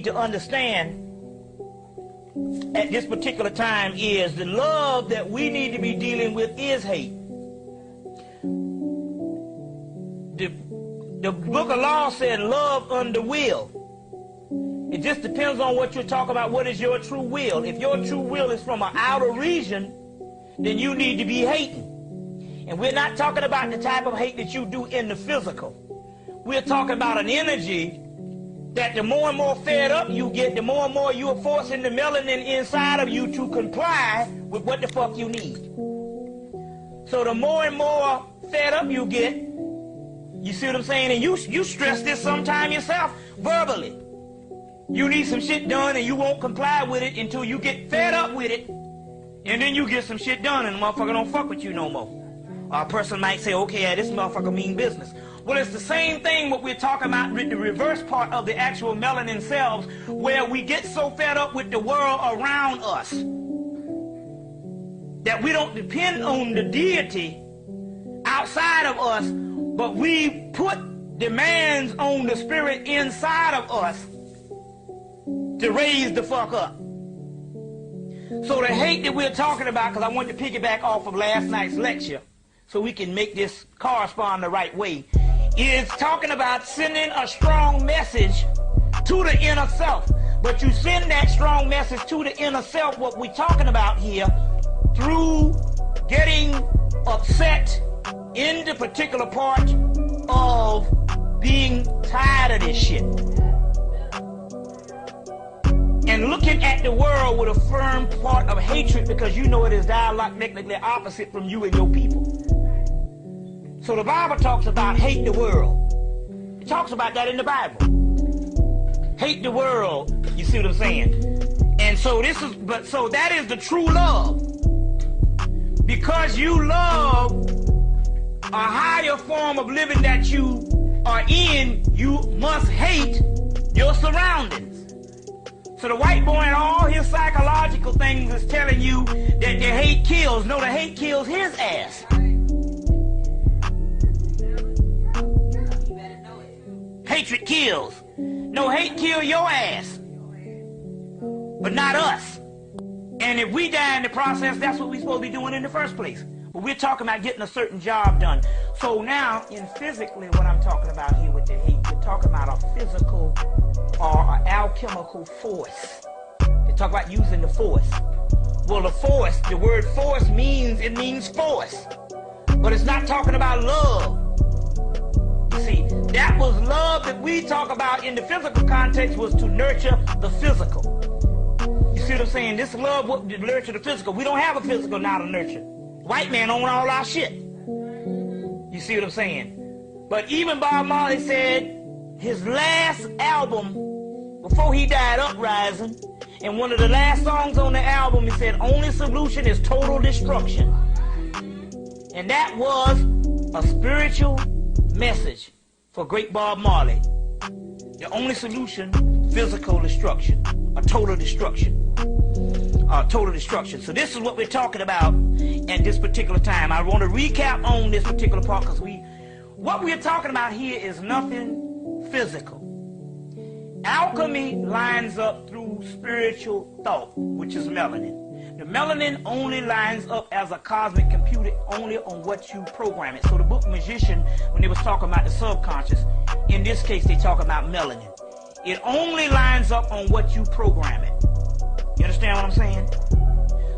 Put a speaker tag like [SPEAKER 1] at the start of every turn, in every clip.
[SPEAKER 1] to understand at this particular time is the love that we need to be dealing with is hate. The book of law said love under will. It just depends on what you're talking about. What is your true will? If your true will is from an outer region, then you need to be hating. And we're not talking about the type of hate that you do in the physical. We're talking about an energy that the more and more fed up you get, the more and more you are forcing the melanin inside of you to comply with what the fuck you need. So the more and more fed up you get, you see what I'm saying? And you stress this sometime yourself verbally. You need some shit done and you won't comply with it until you get fed up with it, and then you get some shit done and the motherfucker don't fuck with you no more. Or a person might say, okay, yeah, this motherfucker mean business. Well, it's the same thing what we're talking about with the reverse part of the actual melanin cells, where we get so fed up with the world around us that we don't depend on the deity outside of us, but we put demands on the spirit inside of us to raise the fuck up. So the hate that we're talking about, because I want to piggyback off of last night's lecture so we can make this correspond the right way, is talking about sending a strong message to the inner self. But you send that strong message to the inner self, what we're talking about here, through getting upset in the particular part of being tired of this shit. And looking at the world with a firm part of hatred, because you know it is dialectically opposite from you and your people. So the Bible talks about hate the world. It talks about that in the Bible. Hate the world, you see what I'm saying? And so so that is the true love. Because you love a higher form of living that you are in, you must hate your surroundings. So the white boy and all his psychological things is telling you that the hate kills. No, the hate kills his ass. Hatred kills. No, hate kill your ass, but not us. And if we die in the process, that's what we're supposed to be doing in the first place. But we're talking about getting a certain job done. So now, in physically, what I'm talking about here with the hate, we're talking about a physical or an alchemical force. They talk about using the force. Well, the force, the word force means force. But it's not talking about love. You see, that was love that we talk about in the physical context, was to nurture the physical. You see what I'm saying? This love would nurture the physical. We don't have a physical now to nurture. White man own all our shit. You see what I'm saying? But even Bob Marley said his last album, before he died, Uprising, and one of the last songs on the album, he said, only solution is total destruction. And that was a spiritual message for great Bob Marley. The only solution, physical destruction, a total destruction. Total destruction. So this is what we're talking about at this particular time. I want to recap on this particular part, because what we're talking about here is nothing physical. Alchemy lines up through spiritual thought, which is melanin. The melanin only lines up as a cosmic computer only on what you program it. So the book Magician, when they was talking about the subconscious, in this case they talk about melanin. It only lines up on what you program it. You understand what I'm saying?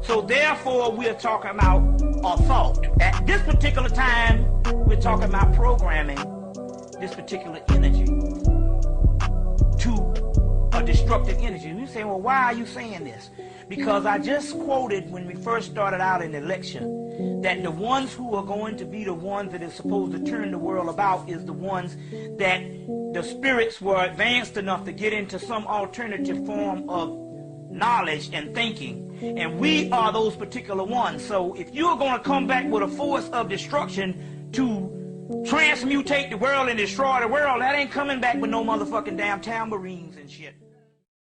[SPEAKER 1] So therefore we're talking about a thought. At this particular time, we're talking about programming this particular energy to a destructive energy. And you say, well, why are you saying this? Because I just quoted when we first started out in the lecture that the ones who are going to be the ones that is supposed to turn the world about is the ones that the spirits were advanced enough to get into some alternative form of knowledge and thinking. And we are those particular ones. So if you're going to come back with a force of destruction to transmutate the world and destroy the world, that ain't coming back with no motherfucking damn tambourines and shit.